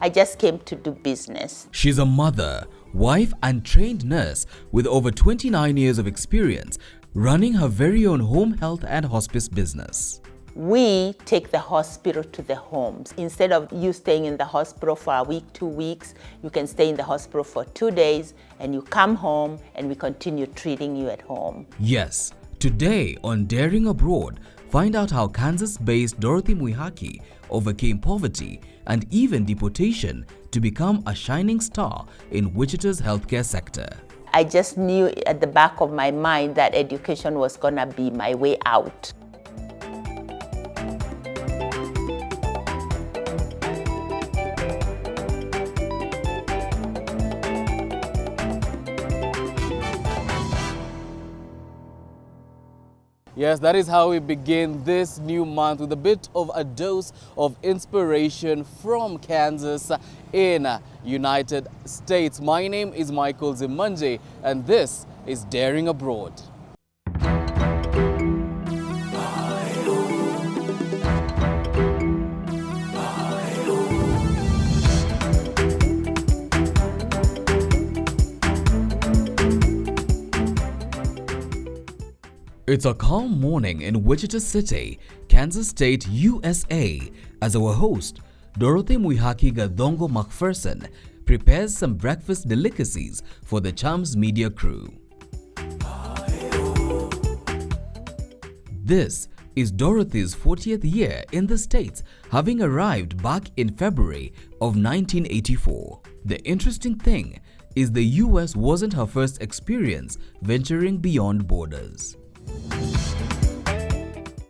I just came to do business. She's a mother, wife and trained nurse with over 29 years of experience running her very own home health and hospice business. We take the hospital to the homes. Instead of you staying in the hospital for a week, 2 weeks, you can stay in the hospital for 2 days and you come home and we continue treating you at home. Yes, today on Daring Abroad, find out how Kansas-based Dorothy Muihaki overcame poverty and even deportation to become a shining star in Wichita's healthcare sector. I just knew at the back of my mind that education was gonna be my way out. Yes, that is how we begin this new month with a bit of a dose of inspiration from Kansas in United States. My name is Michael Zimanje and this is Daring Abroad. It's a calm morning in Wichita City, Kansas State, USA, as our host, Dorothy Muihaki Gadongo McPherson, prepares some breakfast delicacies for the Chams media crew. This is Dorothy's 40th year in the States, having arrived back in February of 1984. The interesting thing is the US wasn't her first experience venturing beyond borders.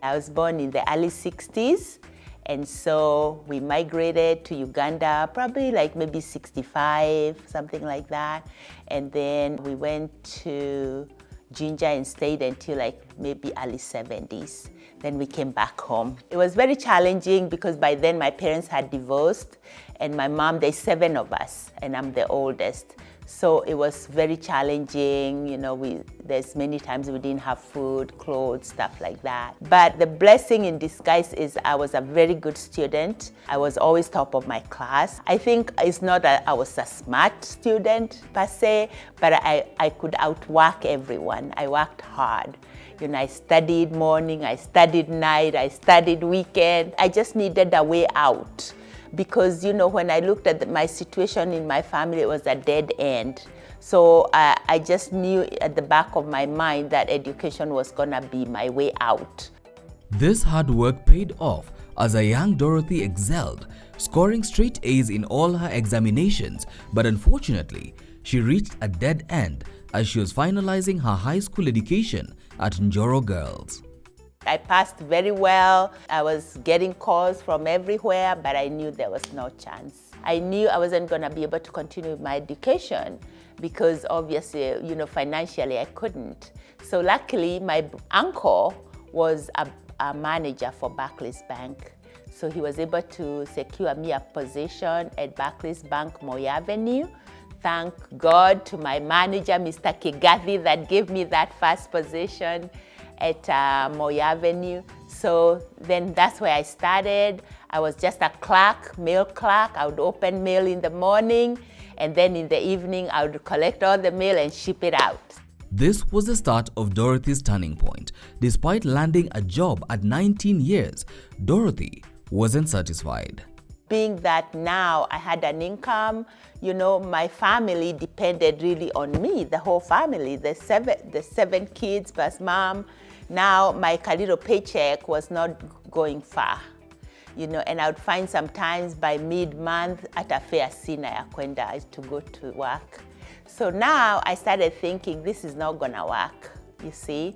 I was born in the early 60s, and so we migrated to Uganda probably like maybe 65, something like that. And then we went to Ginger and stayed until like maybe early 70s. Then we came back home. It was very challenging because by then my parents had divorced, and my mom, there's 7 of us, and I'm the oldest. So it was very challenging, you know, there's many times we didn't have food, clothes, stuff like that. But the blessing in disguise is I was a very good student. I was always top of my class. I think it's not that I was a smart student per se, but I could outwork everyone. I worked hard. You know, I studied morning, I studied night, I studied weekend. I just needed a way out. Because, you know, when I looked at my situation in my family, it was a dead end. So I just knew at the back of my mind that education was gonna be my way out. This hard work paid off as a young Dorothy excelled, scoring straight A's in all her examinations, but unfortunately, she reached a dead end as she was finalizing her high school education at Njoro Girls. I passed very well. I was getting calls from everywhere, but I knew there was no chance. I knew I wasn't gonna be able to continue with my education because obviously, you know, financially I couldn't. So luckily, my uncle was a manager for Barclays Bank. So he was able to secure me a position at Barclays Bank, Moy Avenue. Thank God to my manager, Mr. Kigathi, that gave me that first position at Moy Avenue. So then that's where I started. I was just a clerk, mail clerk. I would open mail in the morning, and then in the evening I would collect all the mail and ship it out. This was the start of Dorothy's turning point. Despite landing a job at 19 years, Dorothy wasn't satisfied. Being that now I had an income, you know, my family depended really on me, the whole family, the seven kids plus mom. Now my little paycheck was not going far, you know, and I would find sometimes by mid-month at a fair sina ya kwenda to go to work. So now I started thinking this is not gonna work, you see.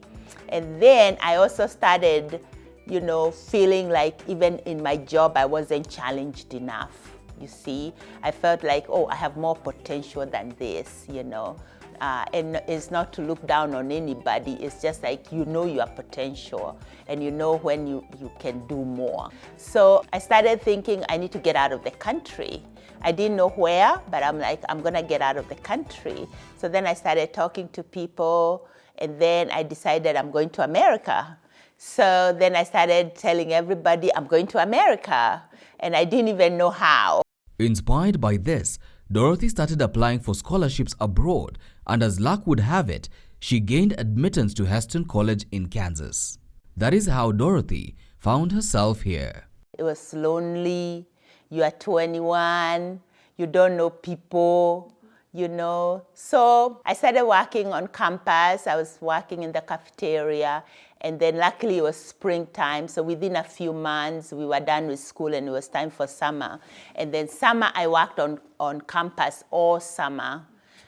And then I also started, you know, feeling like even in my job I wasn't challenged enough, you see. I felt like, oh, I have more potential than this, you know. And it's not to look down on anybody, it's just like you know your potential and you know when you can do more. So I started thinking I need to get out of the country. I didn't know where, but I'm like, I'm gonna get out of the country. So then I started talking to people, and then I decided I'm going to America. So then I started telling everybody I'm going to America, and I didn't even know how. Inspired by this, Dorothy started applying for scholarships abroad, and as luck would have it, she gained admittance to Heston College in Kansas. That is how Dorothy found herself here. It was lonely. You are 21. You don't know people, you know. So I started working on campus. I was working in the cafeteria. And then luckily it was springtime. So within a few months, we were done with school and it was time for summer. And then summer, I worked on campus all summer,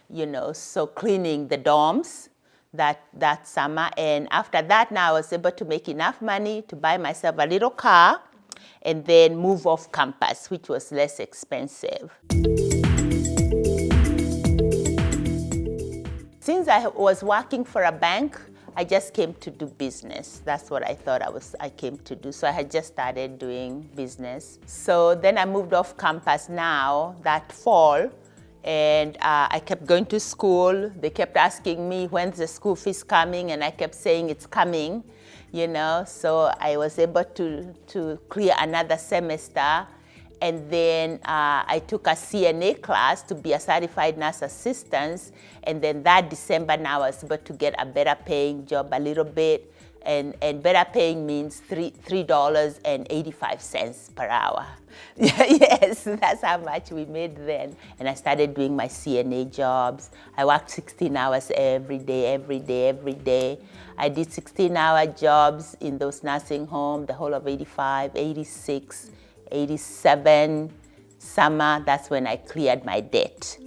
you know, so cleaning the dorms that summer. And after that, now I was able to make enough money to buy myself a little car and then move off campus, which was less expensive. Since I was working for a bank, I just came to do business. That's what I thought I came to do. So I had just started doing business. So then I moved off campus now that fall, and I kept going to school. They kept asking me, when's the school fees coming? And I kept saying it's coming, you know. So I was able to clear another semester. And then I took a CNA class to be a certified nurse assistant. And then that December now I was able to get a better paying job a little bit. And better paying means $3.85 per hour. Yes, that's how much we made then. And I started doing my CNA jobs. I worked 16 hours every day. I did 16-hour jobs in those nursing homes, the whole of 85, 86, 87, summer. That's when I cleared my debt.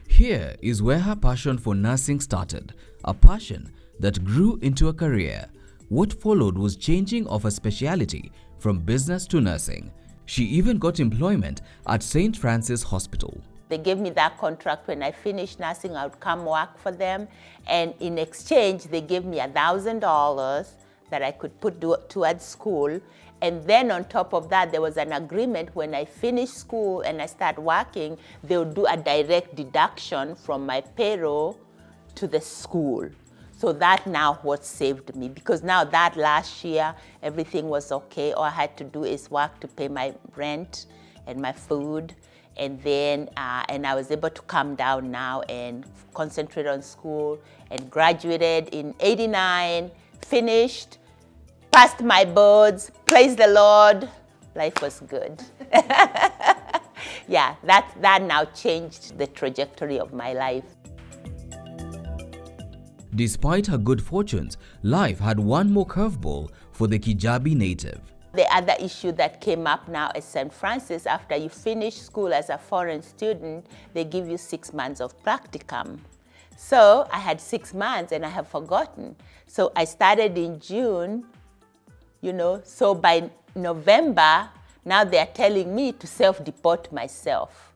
Here is where her passion for nursing started, a passion that grew into a career. What followed was changing of her specialty from business to nursing. She even got employment at St. Francis Hospital. They gave me that contract. When I finished nursing, I would come work for them. And in exchange, they gave me $1,000 that I could put towards school. And then on top of that, there was an agreement when I finished school and I started working, they would do a direct deduction from my payroll to the school. So that now what saved me, because now that last year, everything was okay. All I had to do is work to pay my rent and my food. And then, and I was able to come down now and concentrate on school, and graduated in '89, finished, passed my boards, praise the Lord, life was good. Yeah, that now changed the trajectory of my life. Despite her good fortunes, life had one more curveball for the Kijabi native. The other issue that came up now at St. Francis, after you finish school as a foreign student, they give you 6 months of practicum. So I had 6 months and I have forgotten. So I started in June, you know, so by November, now they're telling me to self-deport myself.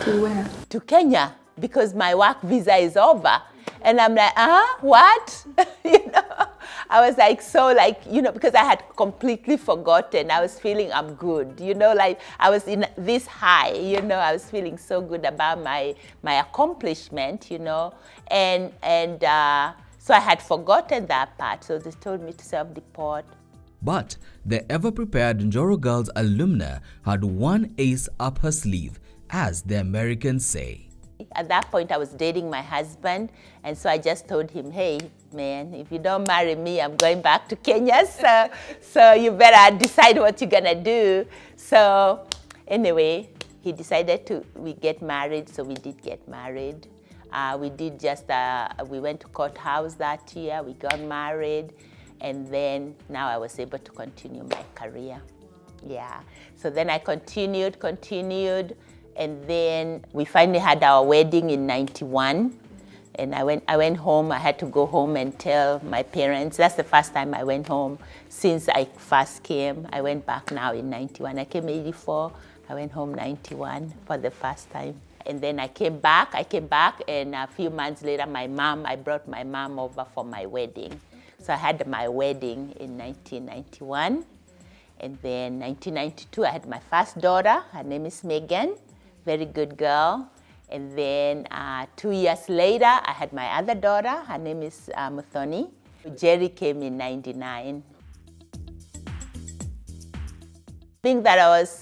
To where? To Kenya, because my work visa is over. And I'm like, what? You know, I was like, so like, you know, because I had completely forgotten. I was feeling I'm good, you know, like I was in this high, you know, I was feeling so good about my accomplishment, you know, and so I had forgotten that part. So they told me to self-deport. But the ever-prepared Njoro Girls alumna had one ace up her sleeve, as the Americans say. At that point, I was dating my husband, and so I just told him, hey, man, if you don't marry me, I'm going back to Kenya, so you better decide what you're gonna do. So anyway, he decided we get married, so we did get married. We went to courthouse that year, we got married, and then now I was able to continue my career. Yeah, so then I continued, and then we finally had our wedding in '91. And I went home. I had to go home and tell my parents. That's the first time I went home since I first came. I went back now in '91. I came '84. I went home '91 for the first time. And then I came back, and a few months later, I brought my mom over for my wedding. So I had my wedding in 1991. And then 1992, I had my first daughter. Her name is Megan. Very good girl. And then 2 years later, I had my other daughter. Her name is Muthoni. Jerry came in '99. Being that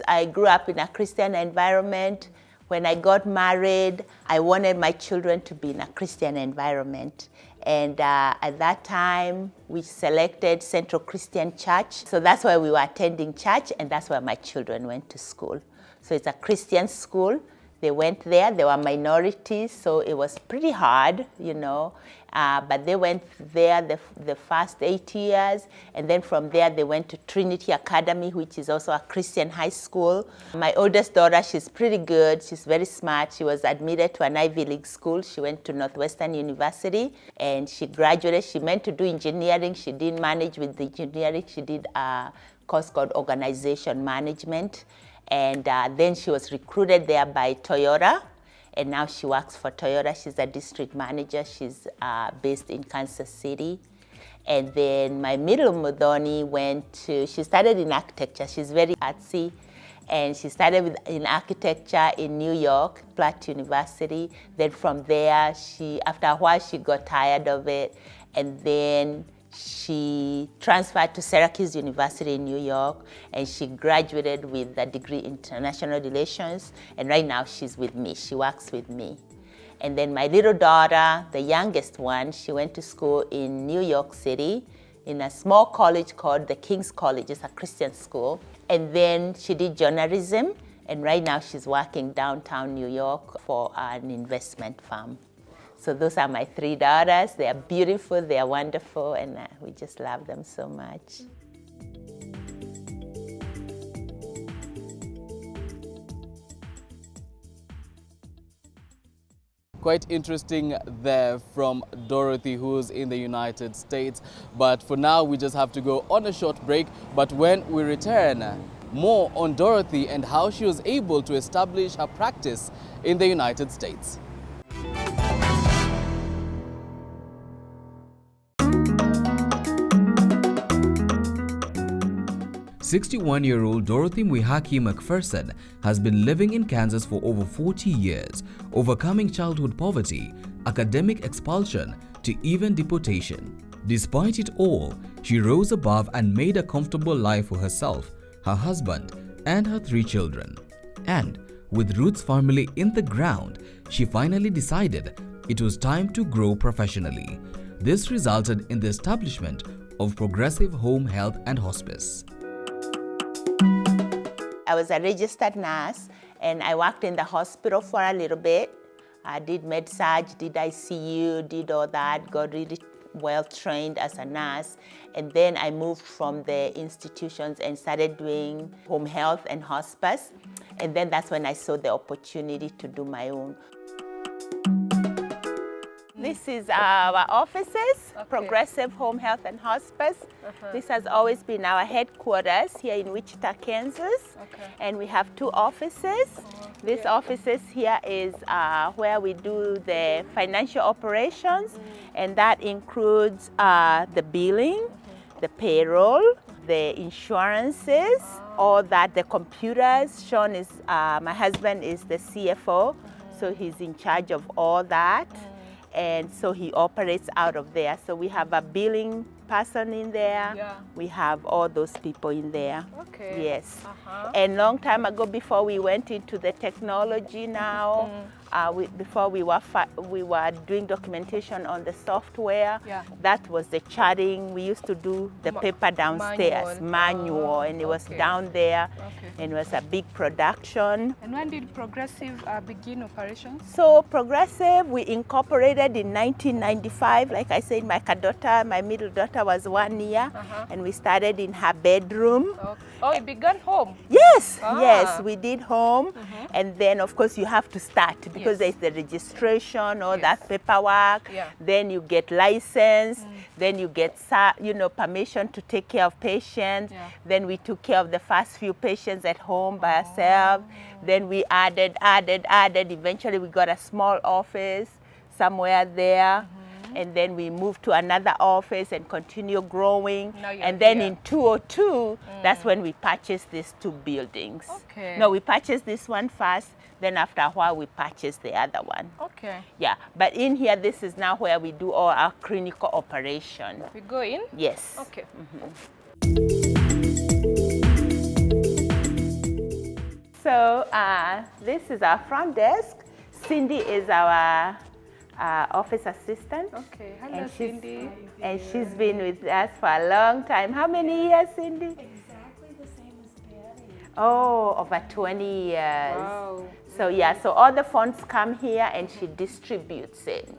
I grew up in a Christian environment, When I got married, I wanted my children to be in a Christian environment. And at that time, we selected Central Christian Church. So that's why we were attending church, and that's where my children went to school. So it's a Christian school. They went there. They were minorities, so it was pretty hard, you know. But they went there the first 8 years, and then from there they went to Trinity Academy, which is also a Christian high school. My oldest daughter, she's pretty good. She's very smart. She was admitted to an Ivy League school. She went to Northwestern University, and she graduated. She meant to do engineering. She didn't manage with the engineering. She did a course called Organization Management. And then she was recruited there by Toyota, and now she works for Toyota. She's a district manager. She's based in Kansas City. And then my middle Mudoni she started in architecture. She's very artsy. And she started in architecture in New York, Platt University. Then from there, after a while, she got tired of it. And then she transferred to Syracuse University in New York, and she graduated with a degree in international relations, and right now she's with me. She works with me. And then my little daughter, the youngest one, she went to school in New York City in a small college called the King's College. It's a Christian school. And then she did journalism, and right now she's working downtown New York for an investment firm. So those are my 3 daughters. They are beautiful, they are wonderful, and we just love them so much. Quite interesting there from Dorothy, who's in the United States. But for now, we just have to go on a short break. But when we return, more on Dorothy and how she was able to establish her practice in the United States. 61-year-old Dorothy Mwihaki McPherson has been living in Kansas for over 40 years, overcoming childhood poverty, academic expulsion, to even deportation. Despite it all, she rose above and made a comfortable life for herself, her husband, and her 3 children. And with roots firmly in the ground, she finally decided it was time to grow professionally. This resulted in the establishment of Progressive Home Health and Hospice. I was a registered nurse, and I worked in the hospital for a little bit. I did med-surg, did ICU, did all that, got really well trained as a nurse. And then I moved from the institutions and started doing home health and hospice. And then that's when I saw the opportunity to do my own. This is our offices, Progressive Home Health and Hospice. This has always been our headquarters here in Wichita, Kansas. And we have 2 offices. This offices here is where we do the financial operations, and that includes the billing, the payroll, the insurances, all that, the computers. Sean is, my husband is the CFO, so he's in charge of all that. And so he operates out of there. So we have a billing person in there. Yeah. We have all those people in there. Okay. Yes. And long time ago, before we went into the technology now, before we were doing documentation on the software, that was the charting. We used to do the paper downstairs, manual, and it was down there, and it was a big production. And when did Progressive begin operations? So Progressive, we incorporated in 1995. Like I said, my middle daughter was 1 year, and we started in her bedroom. Oh, it began home? Yes, yes, we did home. And then, of course, you have to start because there's the registration, all that paperwork. Then you get license. Then you get, permission to take care of patients. Then we took care of the first few patients at home by ourselves. Then we added. Eventually, we got a small office somewhere there. And then we moved to another office and continue growing. And then in 2002, that's when we purchased these 2 buildings. No, we purchased this one first. Then after a while, we purchased the other one. Yeah, but in here, this is now where we do all our clinical operation. We go in? Yes. So So this is our front desk. Cindy is our office assistant. Okay, hello And Cindy. And she's been with us for a long time. How many years, Cindy? Exactly the same as Betty. Oh, over 20 years. Wow. So yeah, so all the funds come here and she distributes it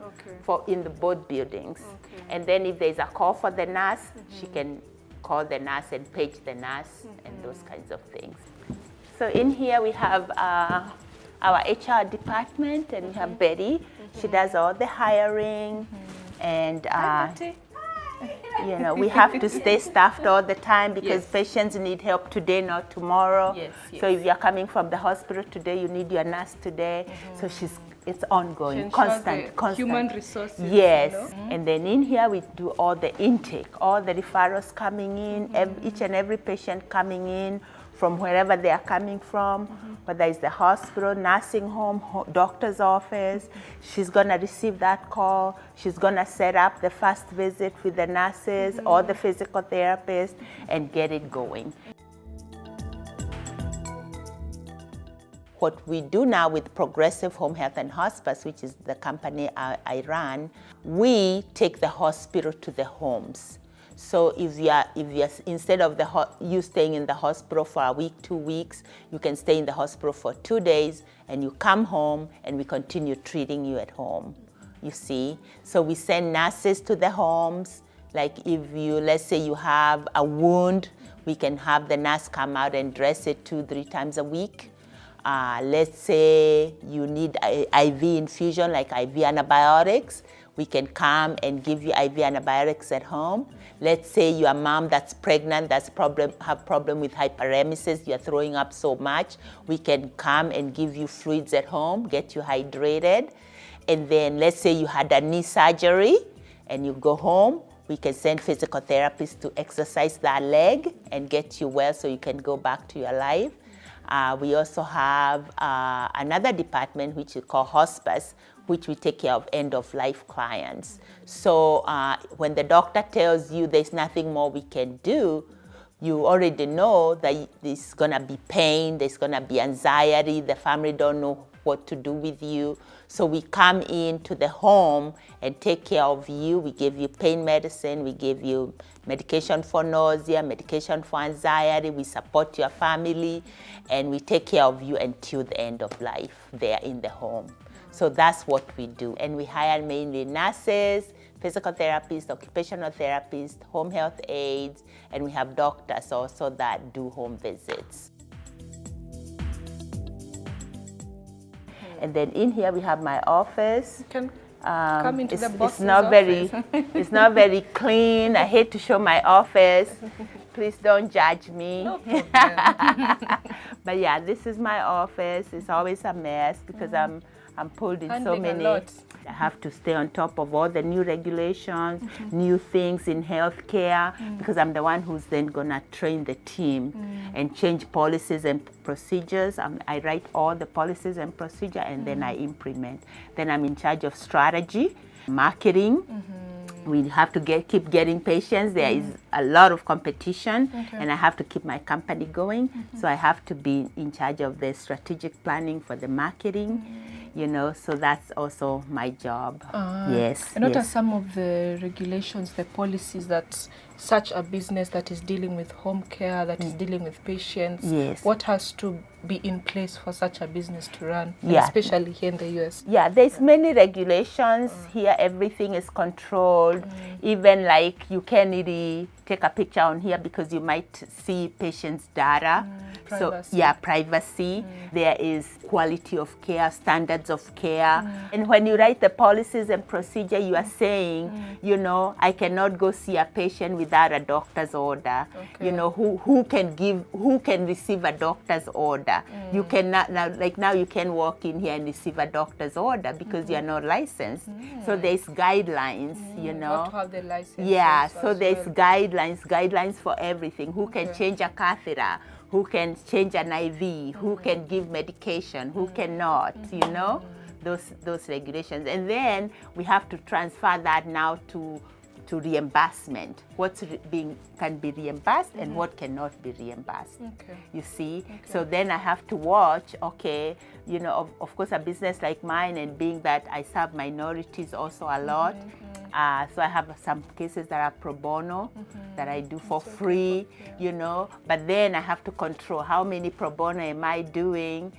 in the both buildings. Okay. And then if there's a call for the nurse, she can call the nurse and page the nurse and those kinds of things. So in here we have our HR department, and we have Betty. She does all the hiring, and you know, we have to stay staffed all the time because patients need help today, not tomorrow. So if you're coming from the hospital today, you need your nurse today. So it's ongoing, constant. Human resources. Yes, You know? and then in here we do all the intake, all the referrals coming in, each and every patient coming in from wherever they are coming from, whether it's the hospital, nursing home, doctor's office. She's gonna receive that call. She's gonna set up the first visit with the nurses or the physical therapist and get it going. What we do now with Progressive Home Health and Hospice, which is the company I run, we take the hospital to the homes. So if you're instead of you staying in the hospital for a week, 2 weeks, you can stay in the hospital for 2 days and you come home and we continue treating you at home, you see. So we send nurses to the homes. Like if let's say you have a wound, we can have the nurse come out and dress it 2-3 times a week. Let's say you need IV infusion, like IV antibiotics, we can come and give you IV antibiotics at home. Let's say you're a mom that's pregnant, have problem with hyperemesis, you're throwing up so much, we can come and give you fluids at home, get you hydrated. And then let's say you had a knee surgery and you go home, we can send physical therapists to exercise that leg and get you well so you can go back to your life. We also have another department which we call Hospice, which we take care of end-of-life clients. So when the doctor tells you there's nothing more we can do, you already know that there's gonna be pain, there's gonna be anxiety, the family don't know what to do with you. So we come into the home and take care of you. We give you pain medicine, we give you medication for nausea, medication for anxiety, we support your family, and we take care of you until the end of life there in the home. So that's what we do. And we hire mainly nurses, physical therapists, occupational therapists, home health aides, and we have doctors also that do home visits. And then in here we have my office. You can come into the boss's It's not very clean. I hate to show my office. Please don't judge me. No problem. But yeah, this is my office. It's always a mess because I'm pulled in so Handling a many. lot. I have to stay on top of all the new regulations, new things in healthcare, because I'm the one who's then gonna train the team and change policies and procedures. I write all the policies and procedure and then I implement. Then I'm in charge of strategy, marketing. We have to keep getting patients. There is a lot of competition and I have to keep my company going. So I have to be in charge of the strategic planning for the marketing, you know, so that's also my job. Yes. And what yes. are some of the regulations, the policies that such a business that is dealing with home care, that is dealing with patients, Yes. what has to be in place for such a business to run, Yeah. especially here in the US? Yeah, there's many regulations. Here everything is controlled. Even like you can't really take a picture on here because you might see patients' data. So Privacy. yeah, privacy. There is quality of care, standards of care. And when you write the policies and procedure, you are saying, you know, I cannot go see a patient without a doctor's order. Okay. You know, who can receive a doctor's order. You cannot now you can walk in here and receive a doctor's order because you are not licensed. So there's guidelines, you know. Not to have the license. Yeah, also so as there's well. guidelines for everything. Who can change a catheter, who can change an IV, who can give medication, who cannot, you know, those regulations. And then we have to transfer that now to to reimbursement. What's can be reimbursed and what cannot be reimbursed. Okay. You see? So then I have to watch, okay, you know, of course a business like mine, and being that I serve minorities also a lot, so I have some cases that are pro bono that I do for free, you know, but then I have to control how many pro bono am I doing.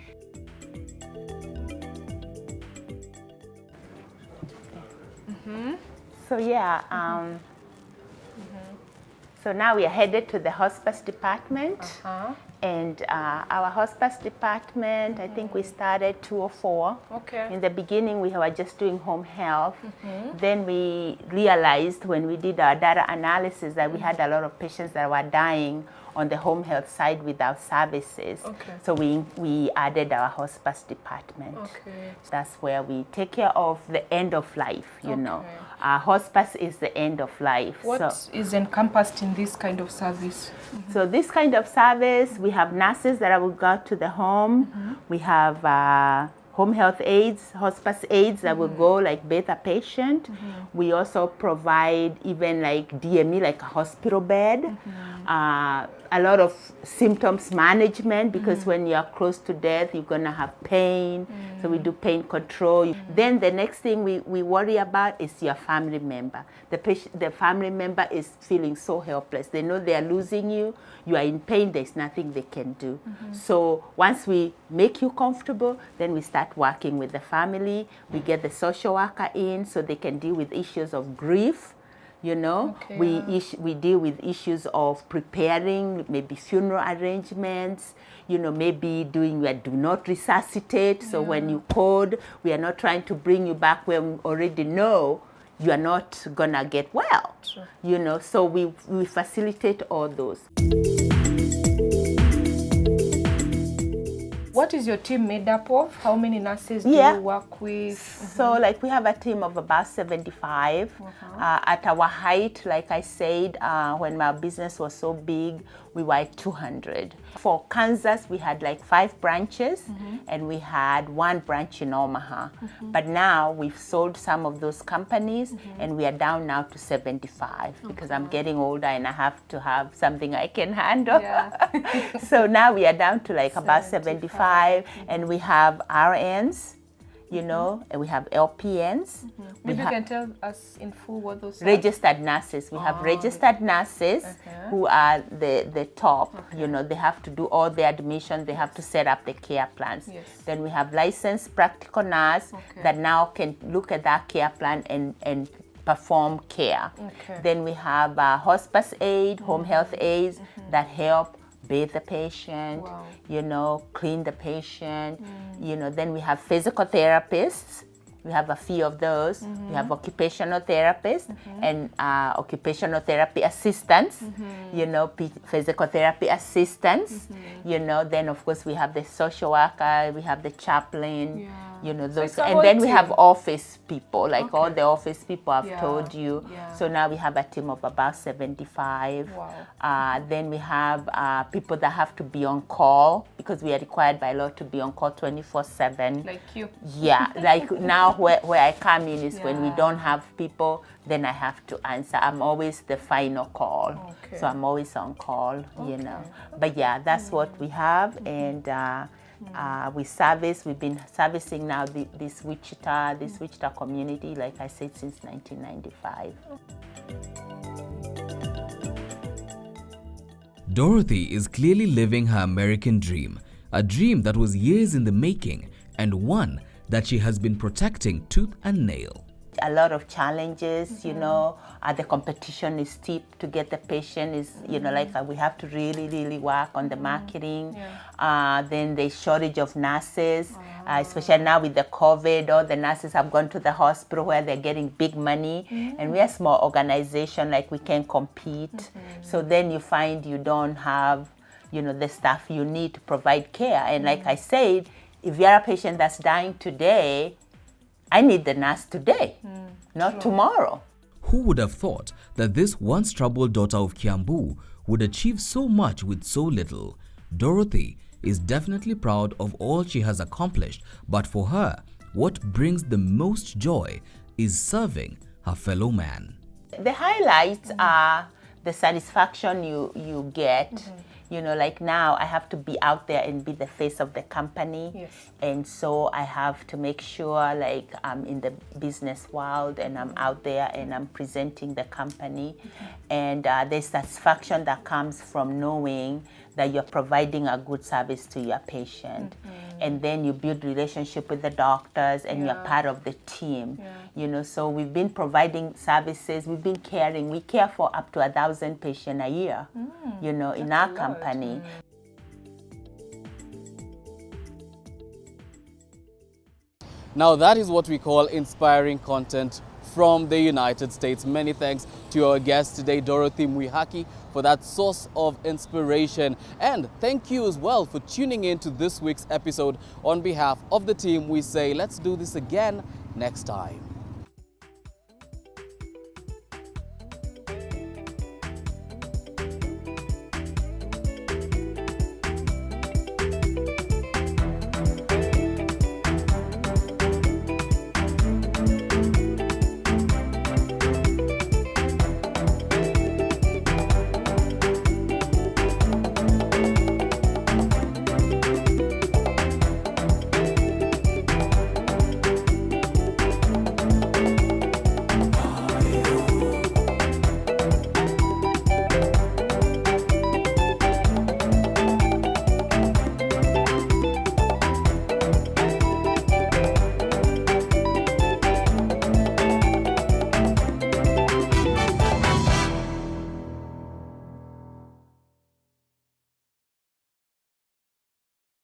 So yeah, so now we are headed to the hospice department. And our hospice department, I think we started 2004. Okay. In the beginning, we were just doing home health. Then we realized when we did our data analysis that we had a lot of patients that were dying on the home health side without services. Okay. So we added our hospice department. Okay. That's where we take care of the end of life, you know. Our hospice is the end of life. What is encompassed in this kind of service? So this kind of service, we have nurses that will go to the home. We have home health aides, hospice aides that will go like bathe a patient. We also provide even like DME, like a hospital bed. A lot of symptoms management, because when you are close to death, you're gonna have pain. So we do pain control. Then the next thing we worry about is your family member. The family member is feeling so helpless. They know they are losing you. You are in pain. There's nothing they can do. So once we make you comfortable, then we start working with the family. We get the social worker in so they can deal with issues of grief. You know, we deal with issues of preparing, maybe funeral arrangements, you know, maybe doing your do not resuscitate. So when you code, we are not trying to bring you back when we already know you are not gonna get well. You know, so we facilitate all those. What is your team made up of? How many nurses do you work with? So like we have a team of about 75. At our height, like I said, when my business was so big, we were at 200. For Kansas, we had like 5 branches, and we had 1 branch in Omaha. But now we've sold some of those companies, and we are down now to 75 because I'm getting older and I have to have something I can handle. So now we are down to like about 75. And we have RNs, you know, and we have LPNs. Maybe you can tell us in full what those are. Registered nurses. We have registered nurses who are the top. You know, they have to do all the admission. They have to set up the care plans. Then we have licensed practical nurse that now can look at that care plan and perform care. Then we have hospice aid, home health aides that help bathe the patient, you know, clean the patient, you know. Then we have physical therapists. We have a few of those. We have occupational therapists and occupational therapy assistants, you know, physical therapy assistants, you know. Then, of course, we have the social worker, we have the chaplain, you know, those. So and then we have office people, like all the office people I've told you. So now we have a team of about 75. Then we have people that have to be on call because we are required by law to be on call 24/7. Like you. Yeah, like now where I come in is when we don't have people, then I have to answer. I'm always the final call. So I'm always on call, you know. But yeah, that's what we have. And we've been servicing now this Wichita community, like I said, since 1995. Dorothy is clearly living her American dream, a dream that was years in the making and one that she has been protecting tooth and nail. A lot of challenges, you know, the competition is steep to get the patient, is, you know, like we have to really work on the marketing. Then the shortage of nurses, especially now with the COVID, all the nurses have gone to the hospital where they're getting big money, and we are a small organization, like we can compete. So then you find you don't have, you know, the staff you need to provide care. And like I said, if you're a patient that's dying today, I need the nurse today, not tomorrow. Who would have thought that this once troubled daughter of Kiambu would achieve so much with so little? Dorothy is definitely proud of all she has accomplished, but for her, what brings the most joy is serving her fellow man. The highlights are the satisfaction you get. You know, like now I have to be out there and be the face of the company. Yes. And so I have to make sure like I'm in the business world and I'm out there and I'm presenting the company. And there's satisfaction that comes from knowing that you're providing a good service to your patient. And then you build relationship with the doctors and you're part of the team. You know, so we've been providing services, we've been caring. We care for up to 1,000 patients a year, you know, in our company. Now that is what we call inspiring content from the United States. Many thanks to our guest today, Dorothy Mwihaki, for that source of inspiration. And thank you as well for tuning in to this week's episode. On behalf of the team, we say let's do this again next time.